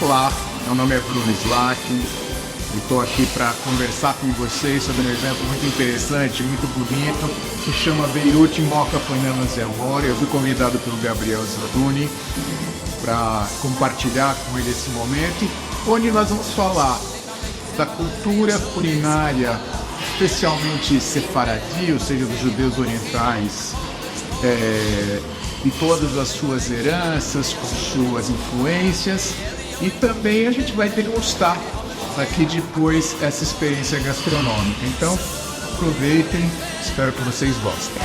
Olá, meu nome é Bruno Slack e estou aqui para conversar com vocês sobre um evento muito interessante, muito bonito, que chama Beirut Mocha Panama Zelhor. Eu fui convidado pelo Gabriel Zaduni para compartilhar com ele esse momento, onde nós vamos falar da cultura culinária, especialmente sefaradi, ou seja, dos judeus orientais, e todas as suas heranças, com suas influências, e também a gente vai degustar aqui depois essa experiência gastronômica. Então, aproveitem, espero que vocês gostem.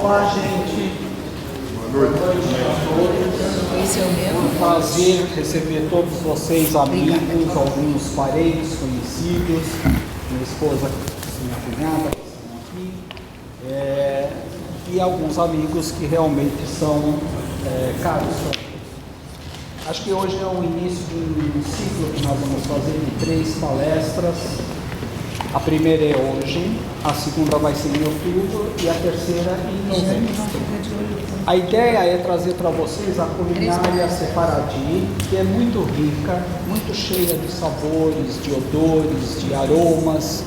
Olá, gente. Boa noite a todos. Esse é o meu. Um prazer receber todos vocês, amigos, alguns parentes conhecidos, minha esposa, minha cunhada, que estão aqui, e alguns amigos que realmente são caros. Acho que hoje é o início de um ciclo que nós vamos fazer de 3 palestras. A primeira é hoje, a segunda vai ser em outubro e a terceira em novembro. A ideia é trazer para vocês a culinária sefaradi, que é muito rica, muito cheia de sabores, de odores, de aromas.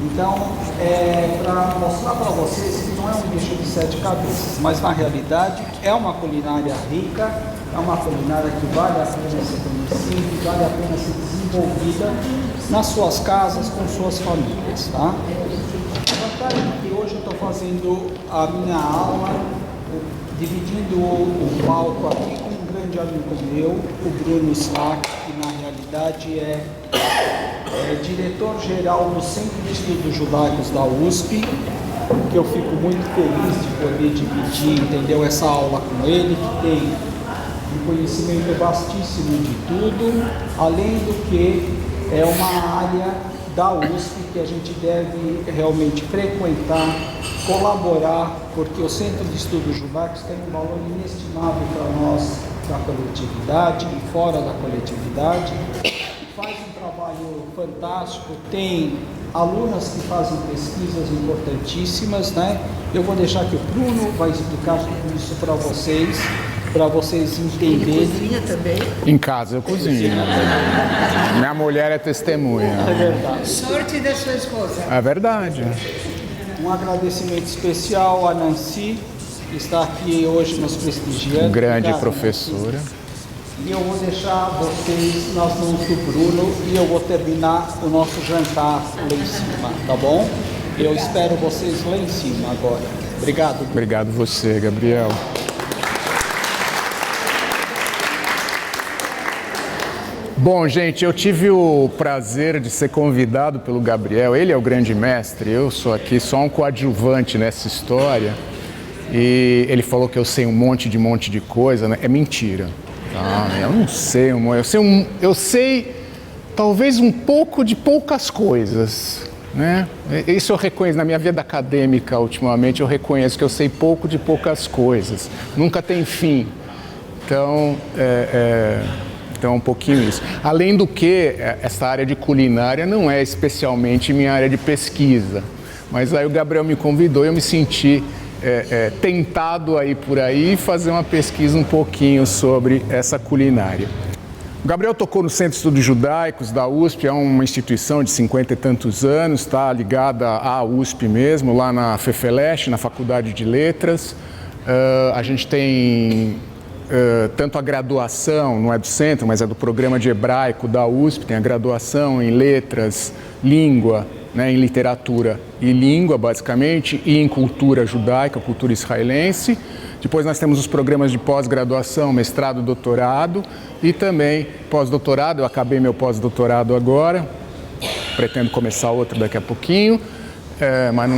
Então, para mostrar para vocês que não é um bicho de 7 cabeças, mas na realidade é uma culinária rica, é uma culinária que vale a pena ser conhecida, que vale a pena ser desenvolvida nas suas casas, com suas famílias, tá? A vantagem é que hoje eu estou fazendo a minha aula, dividindo o palco aqui com um grande amigo meu, o Bruno Slack, que na realidade é diretor-geral do Centro de Estudos Judaicos da USP, que eu fico muito feliz de poder dividir, entendeu, essa aula com ele, que tem um conhecimento vastíssimo de tudo, além do que é uma área da USP que a gente deve realmente frequentar, colaborar, porque o Centro de Estudos Judaicos tem um valor inestimável para nós, da coletividade e fora da coletividade. Faz um trabalho fantástico, tem alunas que fazem pesquisas importantíssimas, né? Eu vou deixar que o Bruno vai explicar tudo isso para vocês entenderem. Ele cozinha também? Em casa eu cozinho. Minha mulher é testemunha. É verdade. Sorte da sua esposa. É verdade. Um agradecimento especial a Nancy, que está aqui hoje nos prestigiando. Grande Obrigado, professora. Nancy. E eu vou deixar vocês nas mãos do Bruno e eu vou terminar o nosso jantar lá em cima, tá bom? Eu espero vocês lá em cima agora. Obrigado. Obrigado você, Gabriel. Bom, gente, eu tive o prazer de ser convidado pelo Gabriel. Ele é o grande mestre, eu sou aqui só um coadjuvante nessa história. E ele falou que eu sei um monte de coisa, né? É mentira. Tá? Eu não sei, eu sei talvez um pouco de poucas coisas, né? Isso eu reconheço na minha vida acadêmica ultimamente, eu reconheço que eu sei pouco de poucas coisas. Nunca tem fim. Então, então, um pouquinho isso. Além do que, essa área de culinária não é especialmente minha área de pesquisa. Mas aí o Gabriel me convidou e eu me senti tentado a ir por aí e fazer uma pesquisa um pouquinho sobre essa culinária. O Gabriel tocou no Centro de Estudos Judaicos da USP, é uma instituição de 50 e tantos anos, está ligada à USP mesmo, lá na FEFELESH, na Faculdade de Letras. A gente tem tanto a graduação, não é do centro, mas é do programa de hebraico da USP, tem a graduação em letras, língua, né, em literatura e língua, basicamente, e em cultura judaica, cultura israelense. Depois nós temos os programas de pós-graduação, mestrado, doutorado e também pós-doutorado. Eu acabei meu pós-doutorado agora, pretendo começar outro daqui a pouquinho. Mas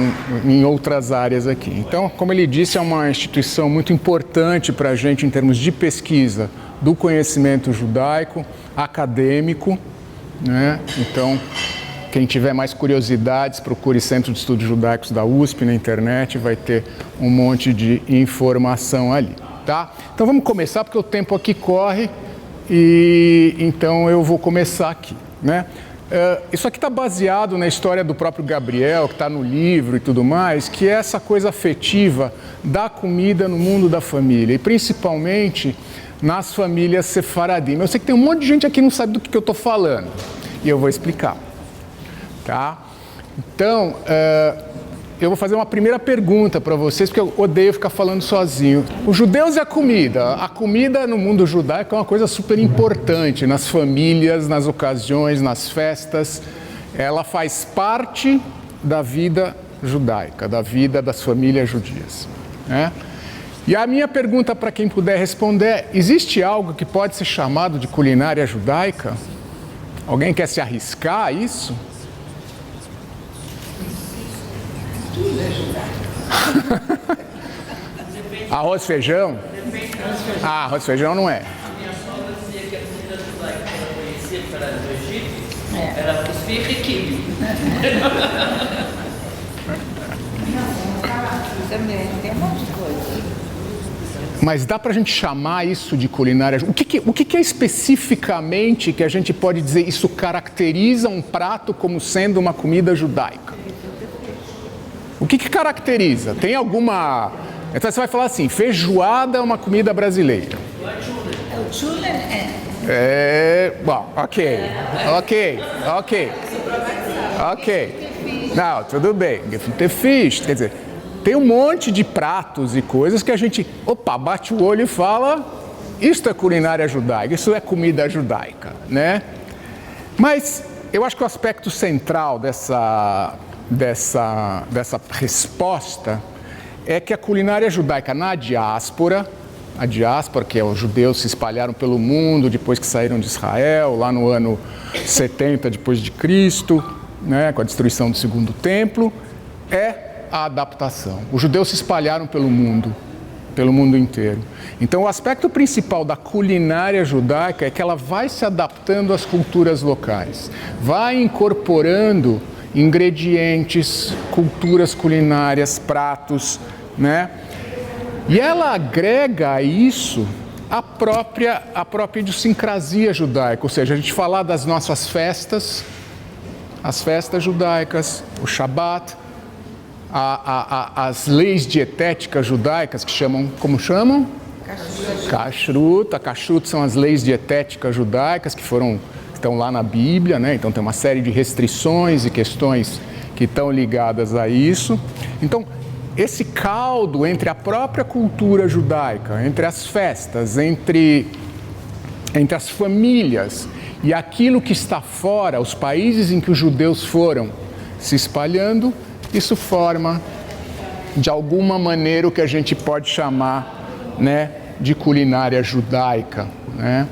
em outras áreas aqui. Então, como ele disse, é uma instituição muito importante para a gente em termos de pesquisa do conhecimento judaico, acadêmico, né? Então, quem tiver mais curiosidades, procure Centro de Estudos Judaicos da USP na internet, vai ter um monte de informação ali, tá? Então, vamos começar, porque o tempo aqui corre, e então eu vou começar aqui, né? Isso aqui está baseado na história do próprio Gabriel, que está no livro e tudo mais, que é essa coisa afetiva da comida no mundo da família, e principalmente nas famílias sefaradim. Eu sei que tem um monte de gente aqui que não sabe do que eu estou falando, e eu vou explicar. Tá? Então, eu vou fazer uma primeira pergunta para vocês, porque eu odeio ficar falando sozinho. Os judeus e a comida no mundo judaico é uma coisa super importante, nas famílias, nas ocasiões, nas festas. Ela faz parte da vida judaica, da vida das famílias judias, né? E a minha pergunta para quem puder responder é: existe algo que pode ser chamado de culinária judaica? Alguém quer se arriscar a isso? Arroz, feijão? Ah, arroz, feijão não é. A minha sogra dizia que a comida judaica que ela conhecia, que era do Egito, era esfirra e quibe. Também tem um monte de coisa. Mas dá pra gente chamar isso de culinária? O que é especificamente que a gente pode dizer isso caracteriza um prato como sendo uma comida judaica? O que caracteriza? Tem alguma... Então você vai falar assim, feijoada é uma comida brasileira. O chulen Bom, ok. Não, tudo bem. Gefilte fish, quer dizer, tem um monte de pratos e coisas que a gente, bate o olho e fala, isto é culinária judaica, isso é comida judaica, né? Mas eu acho que o aspecto central dessa resposta é que a culinária judaica na diáspora, que os judeus se espalharam pelo mundo depois que saíram de Israel, lá no ano 70 depois de Cristo, né, com a destruição do segundo templo, é a adaptação. Os judeus se espalharam pelo mundo inteiro. Então o aspecto principal da culinária judaica é que ela vai se adaptando às culturas locais, vai incorporando ingredientes, culturas culinárias, pratos, né? E ela agrega a isso a própria idiosincrasia judaica, ou seja, a gente falar das nossas festas, as festas judaicas, o Shabat, as leis dietéticas judaicas que chamam, como chamam? Kashrut. A Kashrut são as leis dietéticas judaicas que estão lá na Bíblia, né? Então tem uma série de restrições e questões que estão ligadas a isso. Então, esse caldo entre a própria cultura judaica, entre as festas, entre as famílias e aquilo que está fora, os países em que os judeus foram se espalhando, isso forma, de alguma maneira, o que a gente pode chamar, né, de culinária judaica, né?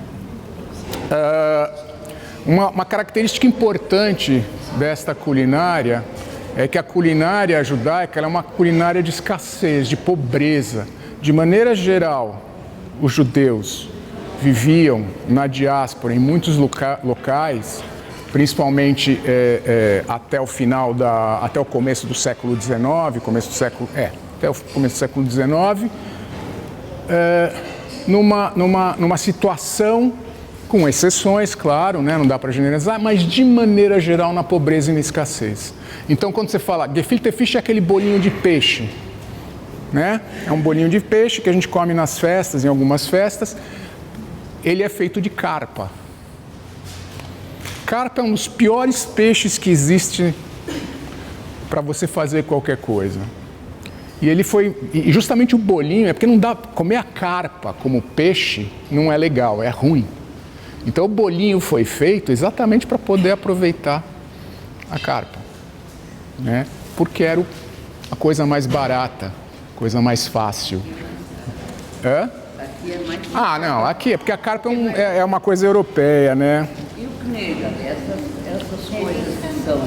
Uma característica importante desta culinária é que a culinária judaica ela é uma culinária de escassez, de pobreza. De maneira geral, os judeus viviam na diáspora em muitos locais, principalmente até o começo do século XIX, até o começo do século XIX, numa situação, com exceções, claro, né? Não dá para generalizar, mas de maneira geral na pobreza e na escassez. Então, quando você fala gefilte fish, é aquele bolinho de peixe, né? É um bolinho de peixe que a gente come nas festas, em algumas festas. Ele é feito de carpa. Carpa é um dos piores peixes que existe para você fazer qualquer coisa. E justamente o bolinho, é porque não dá, comer a carpa como peixe não é legal, é ruim. Então o bolinho foi feito exatamente para poder aproveitar a carpa, né? Porque era a coisa mais barata, coisa mais fácil. Hã? Aqui é mais... Ah, não, aqui é porque a carpa é uma coisa europeia, né? E o knedel, essas coisas que são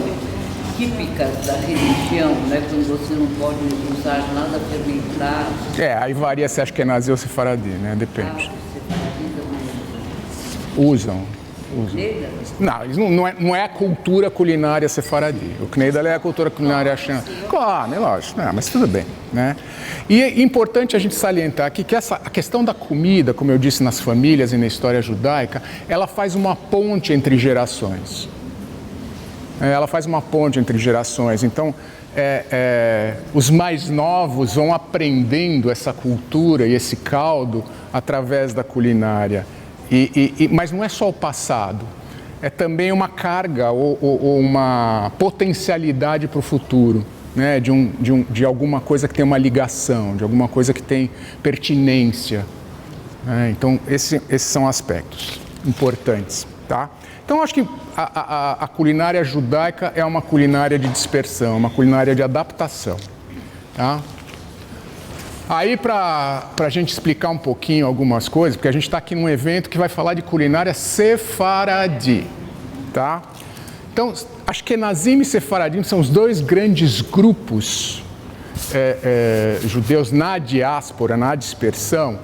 típicas da religião, né? Quando você não pode usar nada fermentado. Aí varia se acha que é nazi ou sefaradi, né? Depende. Usam. Não, não é a cultura culinária sefaradi. O knedel é a cultura culinária axã. Claro, é lógico, mas tudo bem, né? E é importante a gente salientar aqui que a questão da comida, como eu disse nas famílias e na história judaica, ela faz uma ponte entre gerações. Ela faz uma ponte entre gerações. Então, os mais novos vão aprendendo essa cultura e esse caldo através da culinária. Mas não é só o passado, é também uma carga ou uma potencialidade para o futuro, né? De alguma coisa que tem uma ligação, de alguma coisa que tem pertinência. Né? Então, esses são aspectos importantes. Tá? Então, acho que a culinária judaica é uma culinária de dispersão, uma culinária de adaptação. Tá? Aí, para a gente explicar um pouquinho algumas coisas, porque a gente está aqui num evento que vai falar de culinária sefaradi, tá? Então, Ashkenazim e Sefaradim são os dois grandes grupos judeus na diáspora, na dispersão,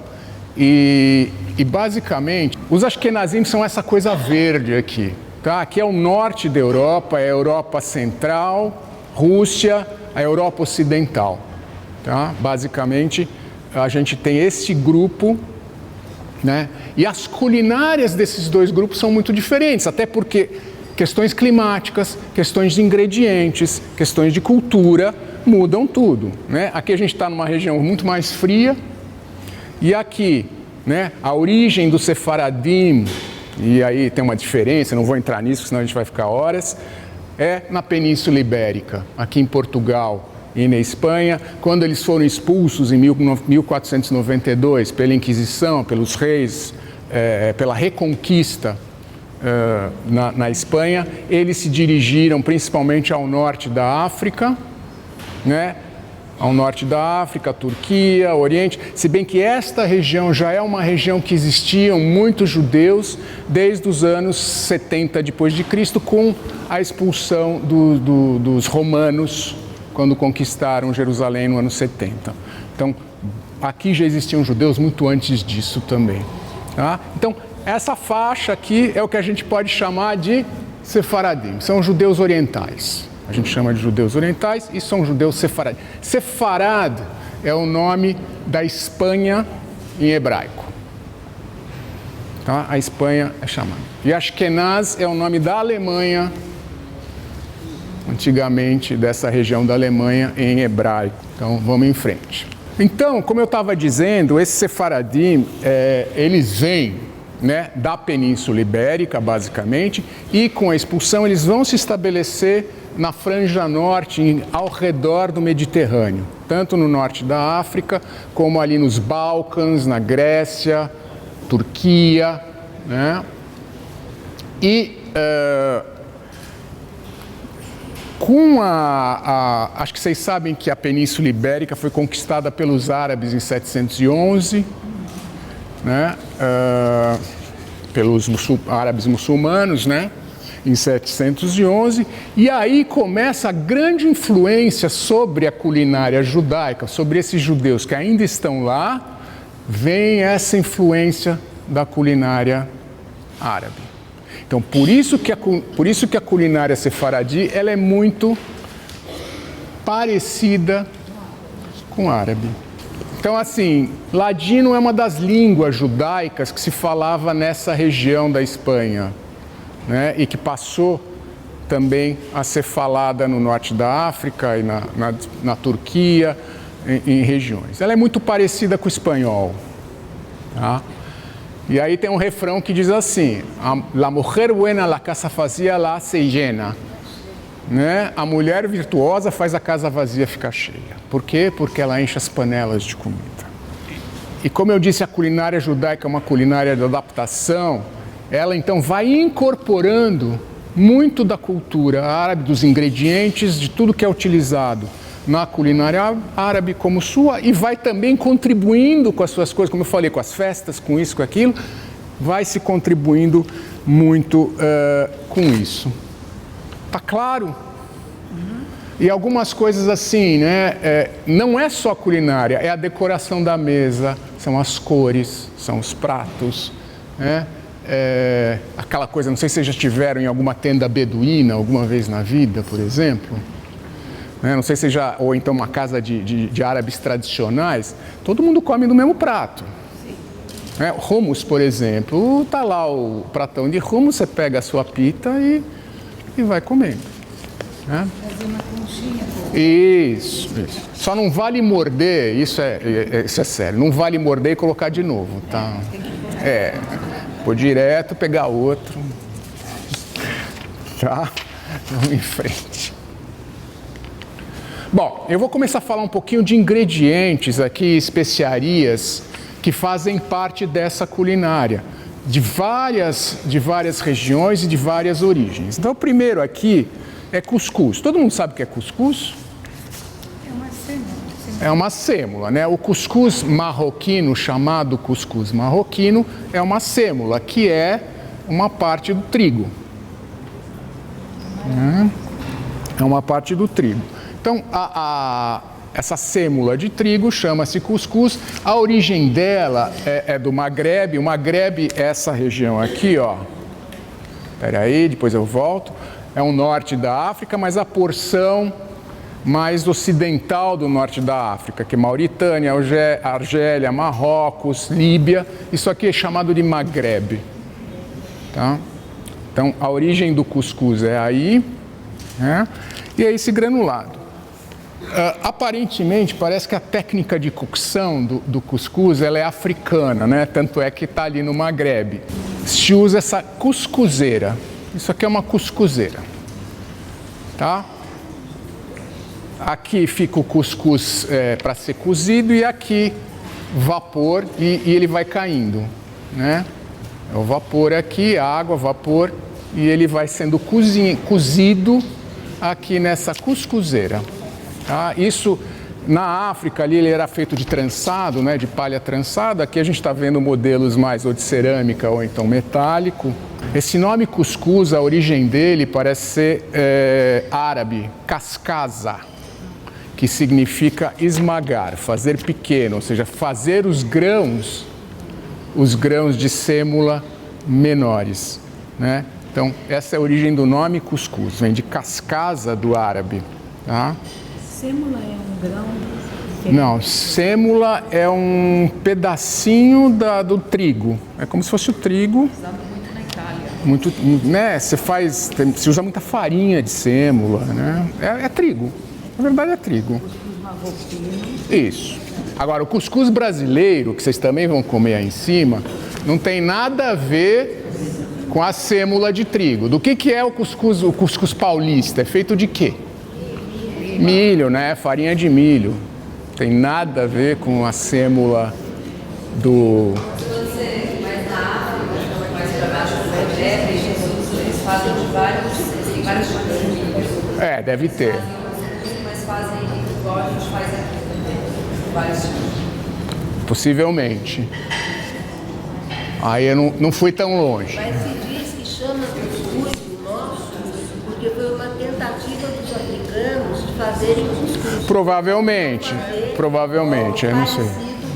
e basicamente, os Ashkenazim são essa coisa verde aqui, tá? Aqui é o norte da Europa, é a Europa Central, Rússia, a Europa Ocidental. Tá? Basicamente, a gente tem esse grupo, né? E as culinárias desses dois grupos são muito diferentes, até porque questões climáticas, questões de ingredientes, questões de cultura mudam tudo, né? Aqui a gente está numa região muito mais fria e aqui, né, a origem do Sefaradim, e aí tem uma diferença, não vou entrar nisso, senão a gente vai ficar horas, é na Península Ibérica, aqui em Portugal e na Espanha, quando eles foram expulsos em 1492 pela Inquisição, pelos reis, pela Reconquista na Espanha, eles se dirigiram principalmente ao norte da África, né? Ao norte da África, Turquia, Oriente, se bem que esta região já é uma região que existiam muitos judeus desde os anos 70 depois de Cristo, com a expulsão dos romanos, quando conquistaram Jerusalém no ano 70. Então, aqui já existiam judeus muito antes disso também. Tá? Então, essa faixa aqui é o que a gente pode chamar de Sefaradim. São judeus orientais. A gente chama de judeus orientais e são judeus sefaradim. Sefarad é o nome da Espanha em hebraico. Tá? A Espanha é chamada. E Ashkenaz é o nome da Alemanha, antigamente dessa região da Alemanha em hebraico. Então, vamos em frente. Então, como eu estava dizendo, esses Sefaradim, eles vêm, né, da Península Ibérica, basicamente, e com a expulsão eles vão se estabelecer na franja norte, ao redor do Mediterrâneo, tanto no norte da África, como ali nos Balcãs, na Grécia, Turquia, né? E Acho que vocês sabem que a Península Ibérica foi conquistada pelos árabes em 711, né? Pelos árabes muçulmanos, né? Em 711, e aí começa a grande influência sobre a culinária judaica, sobre esses judeus que ainda estão lá, vem essa influência da culinária árabe. Então, por isso que a culinária sefaradi ela é muito parecida com árabe. Então, assim, ladino é uma das línguas judaicas que se falava nessa região da Espanha, né? E que passou também a ser falada no norte da África e na Turquia, em regiões. Ela é muito parecida com o espanhol. Tá? E aí tem um refrão que diz assim: La mujer buena la casa vazia la se llena. Né? A mulher virtuosa faz a casa vazia ficar cheia. Por quê? Porque ela enche as panelas de comida. E como eu disse, a culinária judaica é uma culinária de adaptação. Ela então vai incorporando muito da cultura árabe, dos ingredientes, de tudo que é utilizado na culinária árabe como sua, e vai também contribuindo com as suas coisas, como eu falei, com as festas, com isso, com aquilo, vai se contribuindo muito com isso. Tá claro? E algumas coisas assim, né? Não é só culinária, é a decoração da mesa, são as cores, são os pratos, né? Aquela coisa, não sei se vocês já estiveram em alguma tenda beduína alguma vez na vida, por exemplo, né? Não sei se já, ou então uma casa de árabes tradicionais, todo mundo come do mesmo prato. Né? Hummus, por exemplo, tá lá o pratão de hummus, você pega a sua pita e vai comendo. Né? Fazer uma conchinha. Isso. Só não vale morder, isso é sério, não vale morder e colocar de novo, tá? Pôr direto, pegar outro. Tá? Vamos em frente. Bom, eu vou começar a falar um pouquinho de ingredientes aqui, especiarias, que fazem parte dessa culinária, de várias regiões e de várias origens. Então, o primeiro aqui é cuscuz. Todo mundo sabe o que é cuscuz? É uma sêmula, né? O cuscuz marroquino, chamado cuscuz marroquino, é uma sêmula, que é uma parte do trigo. É uma parte do trigo. Então, essa sêmula de trigo chama-se cuscuz. A origem dela é do Magrebe. O Magrebe é essa região aqui, ó. Espera aí, depois eu volto. É o norte da África, mas a porção mais ocidental do norte da África, que é Mauritânia, Argélia, Marrocos, Líbia, isso aqui é chamado de Magrebe. Tá? Então, a origem do cuscuz é aí, né? E é esse granulado. Aparentemente, parece que a técnica de cocção do cuscuz ela é africana, né? Tanto é que está ali no Magrebe. Se usa essa cuscuzeira. Isso aqui é uma cuscuzeira. Tá? Aqui fica o cuscuz para ser cozido e aqui vapor e ele vai caindo, né? É o vapor aqui, água, vapor, e ele vai sendo cozido aqui nessa cuscuzeira. Tá? Isso na África ali ele era feito de trançado, né? De palha trançada. Aqui a gente está vendo modelos mais ou de cerâmica ou então metálico. Esse nome cuscuz, a origem dele parece ser árabe, cascaza, que significa esmagar, fazer pequeno, ou seja, fazer os grãos de sêmula menores, né? Então, essa é a origem do nome cuscuz, vem de cascaza do árabe. Tá? Sêmula é um grão? Não, sêmula é um pedacinho do trigo, é como se fosse o trigo. Usado muito na Itália. Muito, né? Se usa muita farinha de sêmula, né? É trigo. Na verdade é trigo. Cuscuz marroquino. Isso. Agora, o cuscuz brasileiro, que vocês também vão comer aí em cima, não tem nada a ver com a sêmula de trigo. Do que é o cuscuz paulista? É feito de quê? Milho, né? Farinha de milho. Tem nada a ver com a sêmula do... Mas na África, mais para baixo do Magrebe, eles fazem de vários tipos de milho. Deve ter. Mas fazem igual a gente faz aqui também. Vários tipos. Possivelmente. Aí eu não fui tão longe. Mas se diz que chama cuscuz o nosso, porque foi uma tentativa dos africanos de fazerem cuscuz. Provavelmente, eu não sei.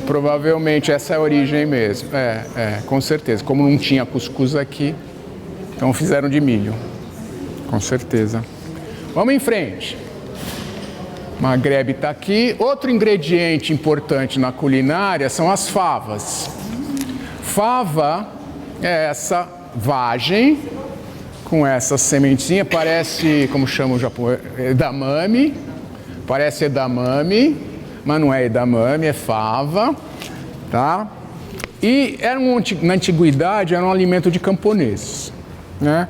Provavelmente essa é a origem mesmo. Com certeza. Como não tinha cuscuz aqui, então fizeram de milho. Com certeza. Vamos em frente. Maghreb está aqui. Outro ingrediente importante na culinária são as favas. Fava é essa vagem com essa sementinha, parece, como chama o japonês, edamame. Parece edamame, mas não é edamame, é fava, tá? E na antiguidade era um alimento de camponeses, né?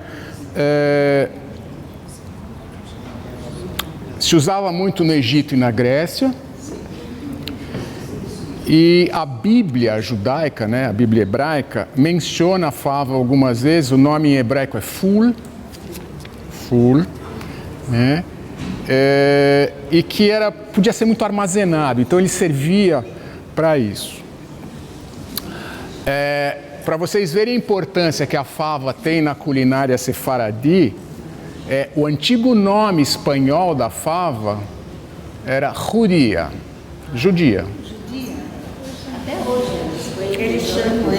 Se usava muito no Egito e na Grécia. E a Bíblia judaica, né, a Bíblia hebraica, menciona a fava algumas vezes. O nome em hebraico é ful, né? E que podia ser muito armazenado, então ele servia para isso. Para vocês verem a importância que a fava tem na culinária sefaradi, o antigo nome espanhol da fava era judia. Até hoje, eles chamam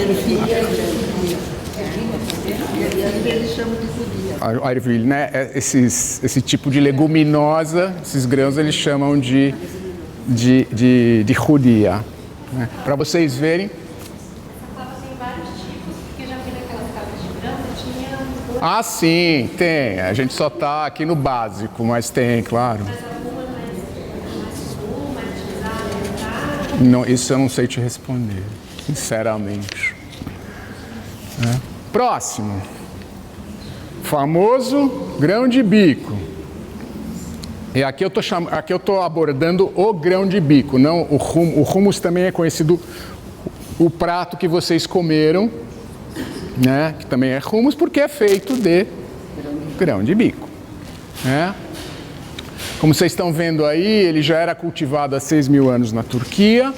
eles chamam de judia. Ervilha, né? Esse tipo de leguminosa, esses grãos eles chamam de judia. Né? Para vocês verem. Tem vários tipos, porque já vi naquelas casas de grão, tinha Ah, sim, tem. A gente só está aqui no básico, mas tem, claro. Não, isso eu não sei te responder, sinceramente. Próximo. Famoso grão de bico. E aqui eu tô abordando o grão de bico, não o hummus. O hummus também é conhecido, o prato que vocês comeram, né? Que também é hummus porque é feito de grão de bico, né? Como vocês estão vendo aí, ele já era cultivado há 6.000 anos na Turquia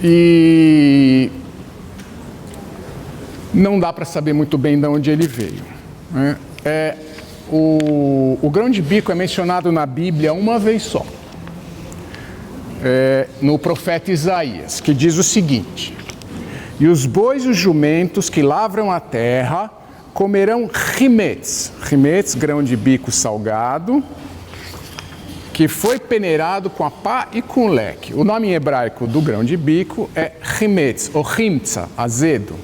e não dá para saber muito bem de onde ele veio, né? O grão de bico é mencionado na Bíblia uma vez só, no profeta Isaías, que diz o seguinte: e os bois e os jumentos que lavram a terra comerão chimetz, grão de bico salgado, que foi peneirado com a pá e com leque. O nome em hebraico do grão de bico é chimetz, ou chimtza, azedo,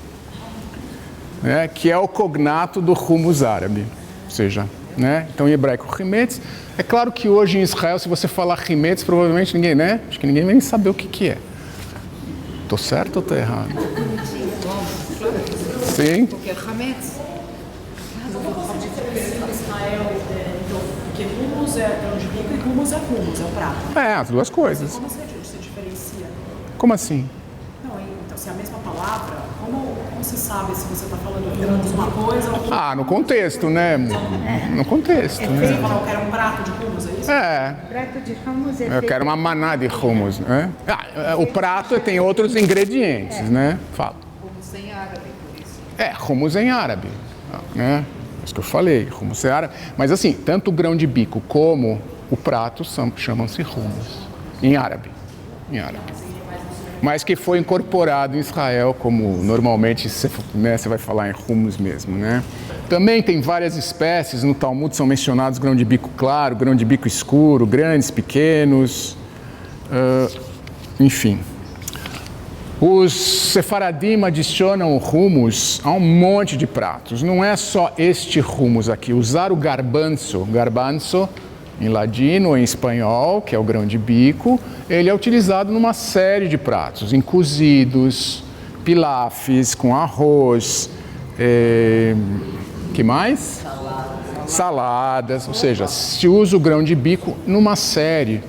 né, que é o cognato do hummus árabe. Ou seja, né, então em hebraico chimetz. É claro que hoje em Israel, se você falar chimetz, provavelmente ninguém, né? Acho que ninguém vai nem saber o que é. Tô certo ou tô errado? Sim. Porque é Hametz. Porque hummus é grão de bico e hummus é o prato. As duas coisas. Como você diferencia? Como assim? Não, então, se é a mesma palavra, como se sabe se você está falando de uma coisa ou... No contexto, né? No contexto, Você né? fala, eu quero um prato de hummus, é isso? Prato de hummus é Eu quero uma maná de hummus, né? O prato tem outros ingredientes, né? Fala. hummus em árabe, por isso. Hummus em árabe, né? Isso que eu falei, hummus em árabe. Mas assim, tanto o grão de bico como o prato chamam-se hummus, em árabe. Mas que foi incorporado em Israel, como normalmente você vai falar em hummus mesmo, né? Também tem várias espécies, no Talmud são mencionados grão de bico claro, grão de bico escuro, grandes, pequenos, enfim. Os sefaradim adicionam o hummus a um monte de pratos. Não é só este hummus aqui. Usar o garbanzo em ladino ou em espanhol, que é o grão de bico, ele é utilizado numa série de pratos, em cozidos, pilafes com arroz, que mais? Saladas, ou seja, se usa o grão de bico numa série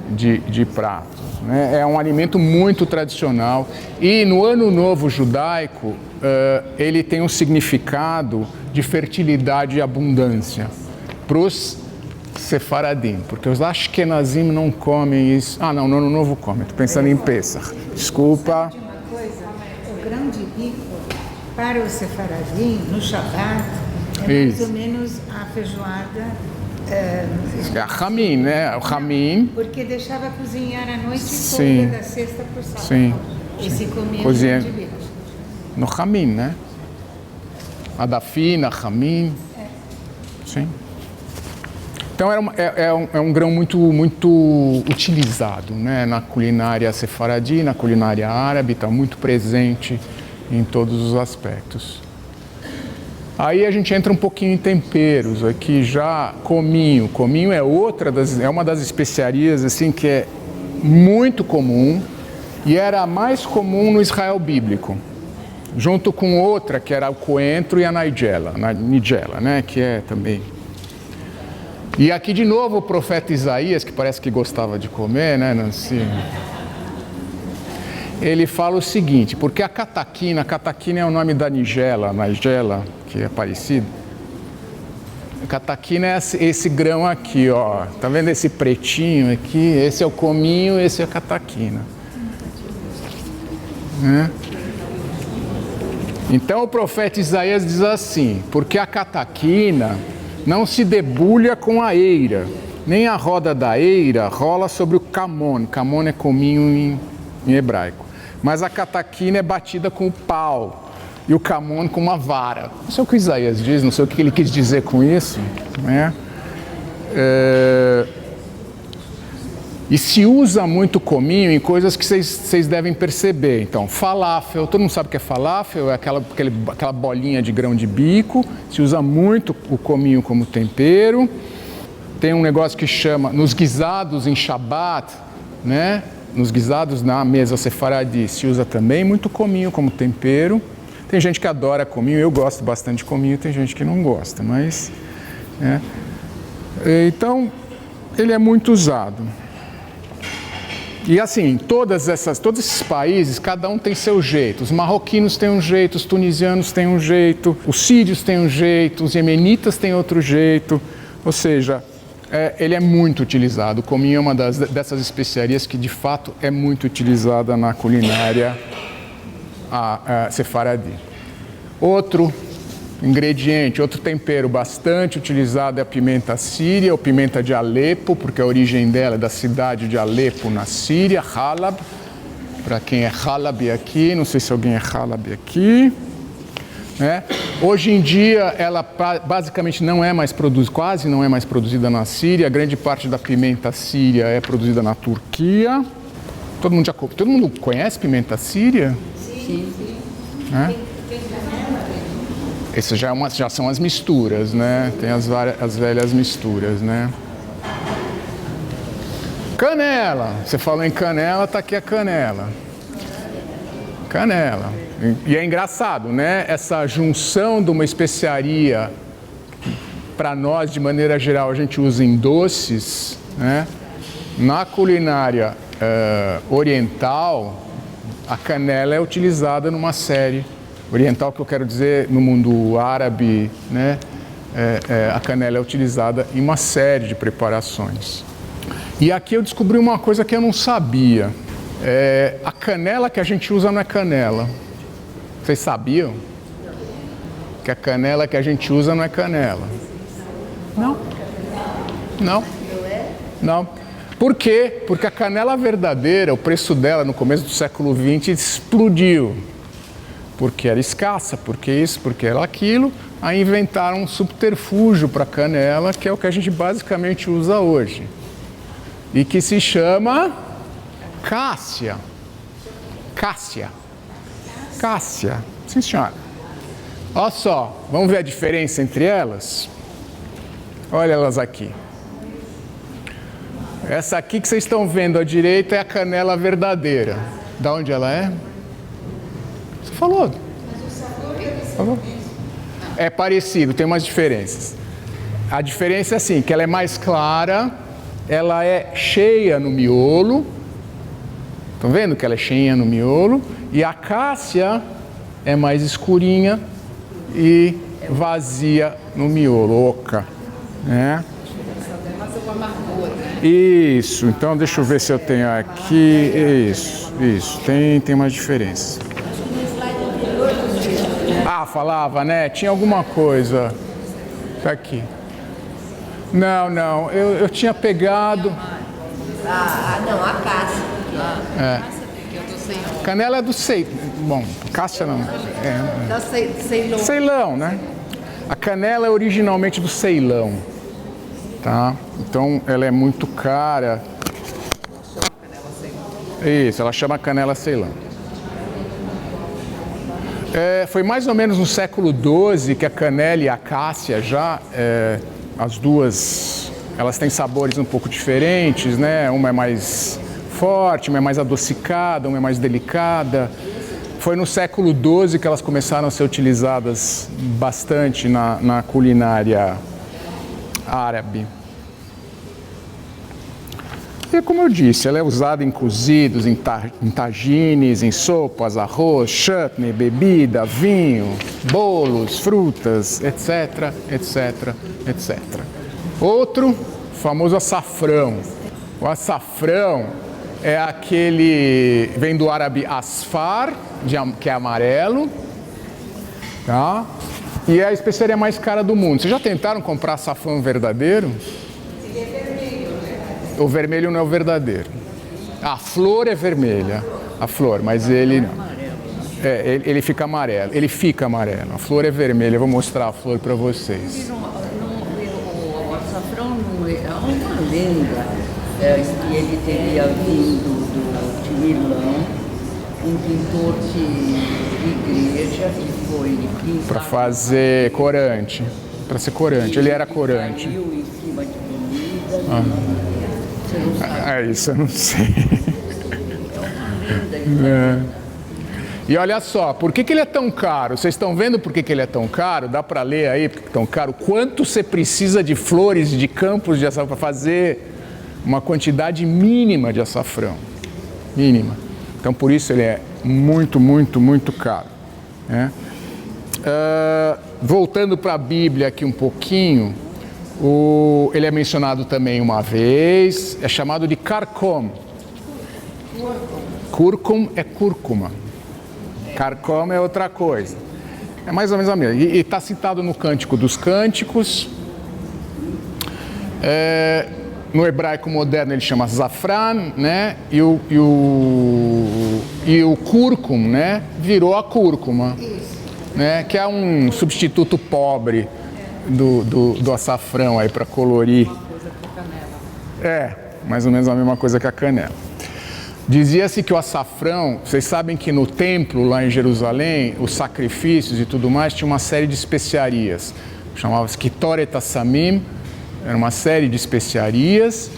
de pratos. Né? É um alimento muito tradicional e no Ano Novo Judaico ele tem um significado de fertilidade e abundância para os Sefaradim, porque os Ashkenazim não comem isso. Ah, não, no Ano Novo comem. Estou pensando em Pesach. Desculpa. De uma coisa, o grão de bico para o sefaradim, no Shabbat, é mais ou menos a feijoada. É a Hamim, né? O Hamim. Porque deixava cozinhar a noite Sim. toda, da sexta para o sábado. Sim. E se comia Cozinha. grão de bico. No Hamim, né? A da fina, Hamim. Sim. Então é um grão muito utilizado, né? Na culinária sefaradi, na culinária árabe, está muito presente em todos os aspectos. Aí a gente entra um pouquinho em temperos, aqui já cominho. Cominho é uma das especiarias assim, que é muito comum e era a mais comum no Israel bíblico, junto com outra que era o coentro e a nigella, né? Que é também. E aqui de novo o profeta Isaías, que parece que gostava de comer, né, Nancy? Ele fala o seguinte, porque a cataquina é o nome da nigella, que é parecido. A cataquina é esse grão aqui, ó. Tá vendo esse pretinho aqui? Esse é o cominho, esse é a cataquina. Né? Então o profeta Isaías diz assim, porque a cataquina não se debulha com a eira, nem a roda da eira rola sobre o camon. Camon é cominho em hebraico. Mas a cataquina é batida com o pau e o camon com uma vara. Não sei o que Isaías diz, não sei o que ele quis dizer com isso, né? E se usa muito cominho em coisas que vocês devem perceber. Então, falafel, todo mundo sabe o que é falafel, é aquela bolinha de grão de bico, se usa muito o cominho como tempero. Tem um negócio que chama, nos guisados em Shabat, né? Nos guisados na mesa sefaradi, se usa também muito cominho como tempero. Tem gente que adora cominho, eu gosto bastante de cominho, tem gente que não gosta, mas... né? Então, ele é muito usado. E assim, todos esses países, cada um tem seu jeito. Os marroquinos têm um jeito, os tunisianos têm um jeito, os sírios têm um jeito, os iemenitas têm outro jeito. Ou seja, ele é muito utilizado. O cominho é uma dessas especiarias que, de fato, é muito utilizada na culinária sefaradi. Outro ingrediente, outro tempero bastante utilizado é a pimenta síria, ou pimenta de Alepo, porque a origem dela é da cidade de Alepo, na Síria, Halab. Para quem é Halab aqui, não sei se alguém é Halab aqui. Né? Hoje em dia, ela basicamente não é mais produzida, quase não é mais produzida na Síria. A grande parte da pimenta síria é produzida na Turquia. Todo mundo conhece pimenta síria? Sim. Né? Essas já são as misturas, né? Tem as velhas misturas, né? Canela. Você falou em canela, tá aqui a canela. Canela. E é engraçado, né? Essa junção de uma especiaria, para nós, de maneira geral, a gente usa em doces, né? Na culinária oriental, a canela é utilizada numa série. Oriental, que eu quero dizer, no mundo árabe, né? A canela é utilizada em uma série de preparações. E aqui eu descobri uma coisa que eu não sabia. A canela que a gente usa não é canela. Vocês sabiam? Que a canela que a gente usa não é canela. Não. Por quê? Porque a canela verdadeira, o preço dela no começo do século XX explodiu. Porque era escassa, porque isso, porque era aquilo. Aí inventaram um subterfúgio para a canela, que é o que a gente basicamente usa hoje. E que se chama cássia. Cássia. Sim, senhora. Olha só, vamos ver a diferença entre elas? Olha elas aqui. Essa aqui que vocês estão vendo à direita é a canela verdadeira. Da onde ela é? Você falou. É parecido, tem umas diferenças. A diferença é assim, que ela é mais clara, ela é cheia no miolo. Estão vendo que ela é cheia no miolo? E a cássia é mais escurinha e vazia no miolo, oca. Né? o amargor, né? Isso, então deixa eu ver se eu tenho aqui. Isso, tem umas diferenças. Ah, falava, né? Tinha alguma coisa. Tá aqui. Não, eu tinha pegado. Não, a Cássia. Canela é do Ceilão. Bom, Cássia não. Da Ceilão. Ceilão, né? A canela é originalmente do Ceilão. Tá? Então ela é muito cara. Isso, ela chama canela Ceilão. Foi mais ou menos no século XII que a canela e a cássia as duas, elas têm sabores um pouco diferentes, né? Uma é mais forte, uma é mais adocicada, uma é mais delicada. Foi no século XII que elas começaram a ser utilizadas bastante na culinária árabe. E como eu disse, ela é usada em cozidos, em tagines, em sopas, arroz, chutney, bebida, vinho, bolos, frutas, etc, etc, etc. Outro, famoso açafrão. O açafrão é aquele, vem do árabe asfar, que é amarelo, tá? E é a especiaria mais cara do mundo. Vocês já tentaram comprar açafrão verdadeiro? Ele é vermelho, né? O vermelho não é o verdadeiro. A flor é vermelha, a flor, mas ele não. Ele fica amarelo. Ele fica amarelo. A flor é vermelha. Eu vou mostrar a flor para vocês. O açafrão não é uma lenda que ele teria vindo de Milão, um pintor de igreja que foi pintado Para fazer corante. Para ser corante. Ele era corante. caiu em cima de comida. Você não sabe. Isso eu não sei. É uma lenda. E olha só, por que ele é tão caro? Vocês estão vendo por que ele é tão caro? Dá para ler aí porque é tão caro? Quanto você precisa de flores, de campos de açafrão para fazer uma quantidade mínima de açafrão? Mínima. Então por isso ele é muito, muito, muito caro, né? Voltando para a Bíblia aqui um pouquinho, ele é mencionado também uma vez, é chamado de carcom. Cúrcum é cúrcuma. Carcom é outra coisa. É mais ou menos a mesma. E está citado no Cântico dos Cânticos. No hebraico moderno ele chama zafran, né? E o cúrcum, né? Virou a cúrcuma, né? Que é um substituto pobre do açafrão aí para colorir. Mais ou menos a mesma coisa que a canela. Dizia-se que o açafrão, vocês sabem que no templo lá em Jerusalém, os sacrifícios e tudo mais, tinha uma série de especiarias. Chamava-se Kitoret Samim, era uma série de especiarias,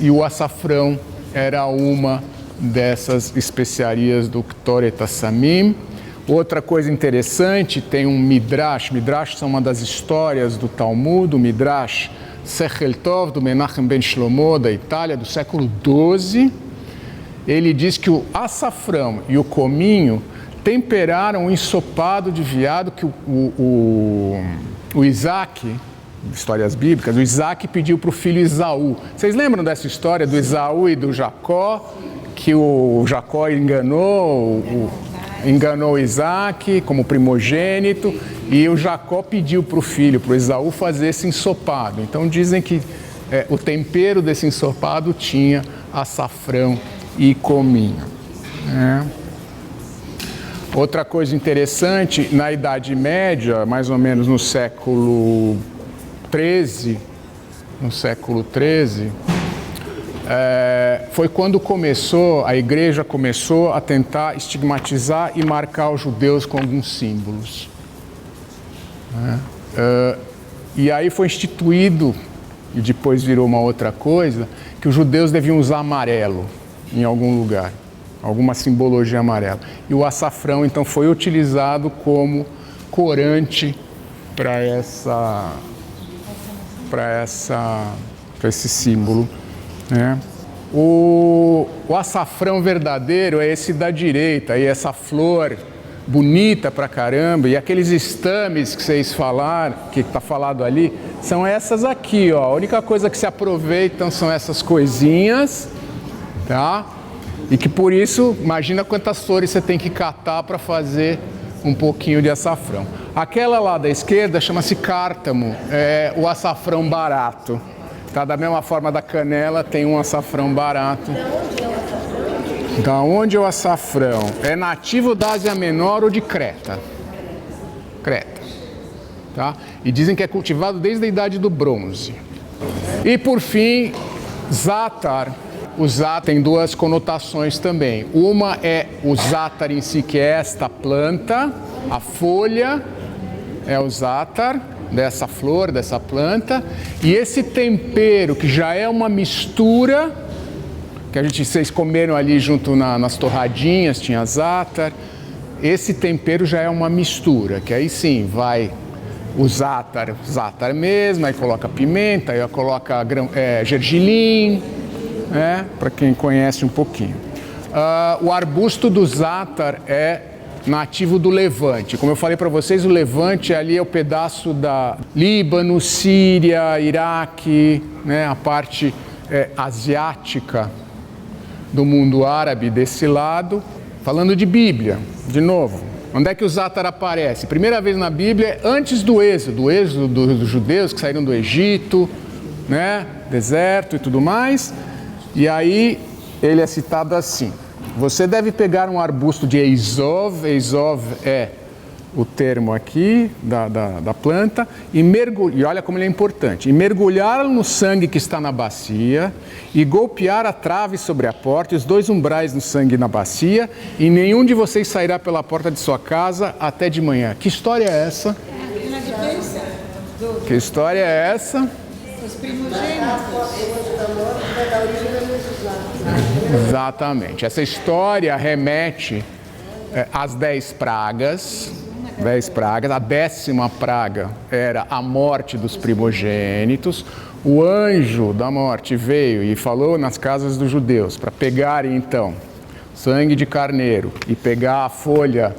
e o açafrão era uma dessas especiarias do Kitoret Samim. Outra coisa interessante, tem um Midrash. Midrash são uma das histórias do Talmud, o Midrash Sechel Tov, do Menachem ben Shlomo, da Itália, do século XII. Ele diz que o açafrão e o cominho temperaram o ensopado de veado que o Isaac, histórias bíblicas, o Isaac pediu para o filho Esaú. Vocês lembram dessa história do Esaú e do Jacó? Que o Jacó enganou o Isaac como primogênito e o Jacó pediu para o filho, para o Esaú, fazer esse ensopado. Então dizem que o tempero desse ensopado tinha açafrão e cominho, né? Outra coisa interessante, na Idade Média, mais ou menos no século XIII, foi quando a igreja começou a tentar estigmatizar e marcar os judeus com alguns símbolos, né? E aí foi instituído, e depois virou uma outra coisa, que os judeus deviam usar amarelo em algum lugar, alguma simbologia amarela. E o açafrão, então, foi utilizado como corante para esse símbolo, né? O açafrão verdadeiro é esse da direita, e essa flor bonita pra caramba, e aqueles estames que vocês falaram, que está falado ali, são essas aqui, ó. A única coisa que se aproveitam são essas coisinhas, tá? E que por isso, imagina quantas flores você tem que catar para fazer um pouquinho de açafrão. Aquela lá da esquerda chama-se cártamo, é o açafrão barato. Tá? Da mesma forma da canela, tem um açafrão barato. Da onde é o açafrão? É nativo da Ásia Menor ou de Creta. Creta. Tá? E dizem que é cultivado desde a Idade do Bronze. E por fim, zátar. O zátar tem duas conotações também. Uma é o zátar em si, que é esta planta, a folha é o zátar dessa flor, dessa planta, e esse tempero que já é uma mistura, que vocês comeram ali junto nas torradinhas, tinha zátar, esse tempero já é uma mistura, que aí sim vai o zátar mesmo, aí coloca pimenta, aí coloca gergelim, para quem conhece um pouquinho. O arbusto do zátar é nativo do Levante. Como eu falei para vocês, o Levante ali é o pedaço da Líbano, Síria, Iraque, né, a parte asiática do mundo árabe desse lado. Falando de Bíblia, de novo, onde é que o zátar aparece? Primeira vez na Bíblia, antes do êxodo dos judeus que saíram do Egito, né, deserto e tudo mais. E aí ele é citado assim: você deve pegar um arbusto de eizov é o termo aqui da planta, e olha como ele é importante, e mergulhá-lo no sangue que está na bacia, e golpear a trave sobre a porta e os 2 umbrais no sangue na bacia, e nenhum de vocês sairá pela porta de sua casa até de manhã. Que história é essa? Que história é essa? Os primogênitos. Exatamente. Essa história remete às 10 pragas. 10 pragas. A 10ª praga era a morte dos primogênitos. O anjo da morte veio e falou nas casas dos judeus para pegarem então sangue de carneiro e pegar a folha,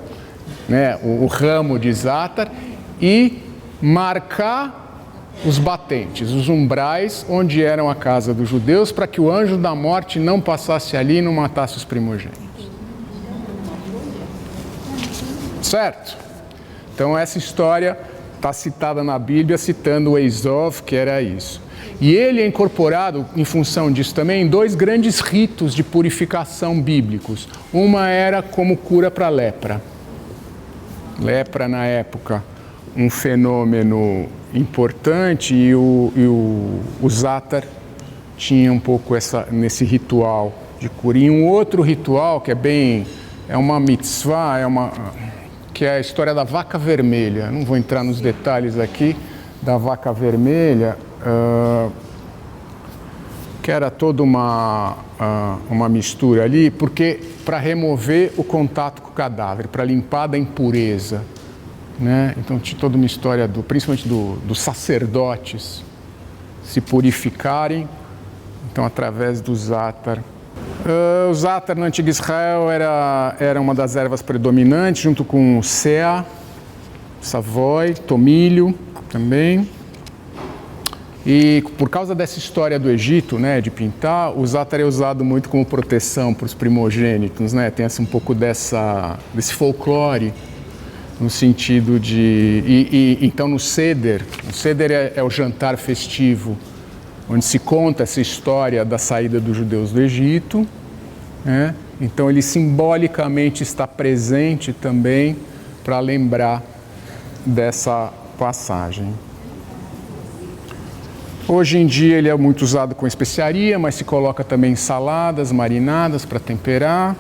né, o ramo de zátar e marcar os batentes, os umbrais onde eram a casa dos judeus, para que o anjo da morte não passasse ali e não matasse os primogênitos. Certo? Então essa história está citada na Bíblia, citando o Eizov, que era isso. E ele é incorporado, em função disso também, em 2 grandes ritos de purificação bíblicos. Uma era como cura para lepra. Lepra, na época, um fenômeno importante, e o zátar tinha um pouco nesse ritual de cura. E um outro ritual que é uma mitzvah, que é a história da vaca vermelha. Não vou entrar nos detalhes aqui da vaca vermelha, que era toda uma mistura ali, porque para remover o contato com o cadáver, para limpar da impureza, né? Então tinha toda uma história, principalmente dos sacerdotes se purificarem, então através do zátar. O zátar no antigo Israel era uma das ervas predominantes, junto com o sea, savoi, tomilho também. E por causa dessa história do Egito, né, de pintar, o zátar é usado muito como proteção para os primogênitos, né? Tem um pouco desse folclore, no sentido de... então no Seder, é o jantar festivo, onde se conta essa história da saída dos judeus do Egito, né? Então ele simbolicamente está presente também para lembrar dessa passagem. Hoje em dia ele é muito usado com especiaria, mas se coloca também em saladas marinadas para temperar.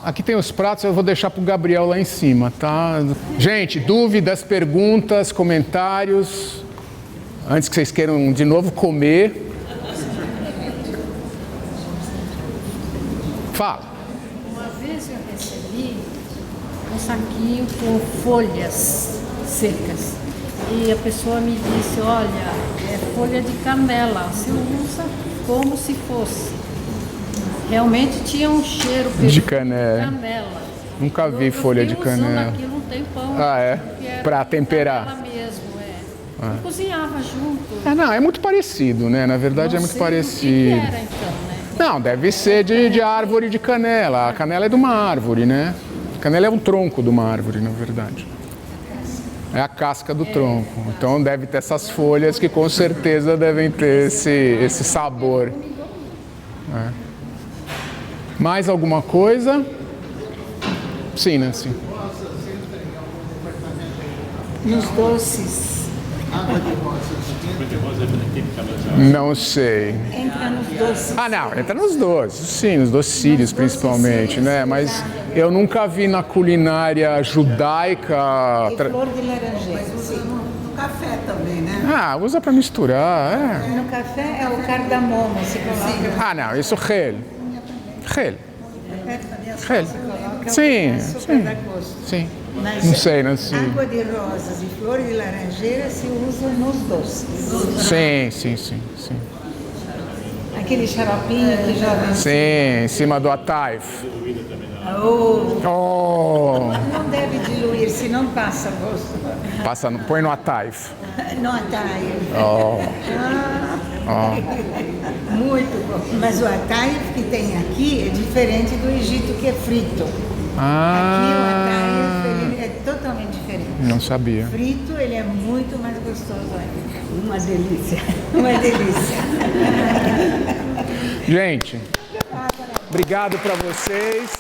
Aqui tem os pratos, eu vou deixar para o Gabriel lá em cima, tá? Gente, dúvidas, perguntas, comentários, antes que vocês queiram de novo comer. Fala. Uma vez eu recebi um saquinho com folhas secas e a pessoa me disse, olha, é folha de canela, você usa como se fosse. Realmente tinha um cheiro de canela. Nunca vi folha de Eu fiquei usando canela. aquilo um tempão. Ah, é? porque era Pra temperar. canela mesmo, Eu cozinhava junto. Não, é muito parecido, né? Na verdade Não é muito sei do parecido. que era então, né? Não, deve ser de árvore de canela. A canela é de uma árvore, né? A canela é um tronco de uma árvore, na verdade. É a casca do tronco. Então deve ter essas folhas que com certeza devem ter esse sabor. É. Mais alguma coisa? Sim, Nancy. Nos doces, Não sei. entra nos doces. Não, entra nos doces, sim, nos docílios principalmente, né? Mas eu nunca vi na culinária judaica. E flor de laranjeira. No café também, né? Usa pra misturar, No café é o cardamomo, se coloca. não, isso Hel. Hel. Hel. Coloca Sim, o açúcar da gosto. sim. Mas Não sei, Nancy. água de rosas e flor de laranjeira se usa nos doces. Sim. Aquele xaropinho que joga Sim, em cima do ataif. Oh, não deve diluir, senão passa gosto. põe no ataif. Não atai. Oh. Muito bom. Mas o atay que tem aqui é diferente do Egito, que é frito. Aqui o atay ele é totalmente diferente. Não sabia. Frito, ele é muito mais gostoso ainda. Uma delícia. Uma delícia. Gente, obrigado para vocês.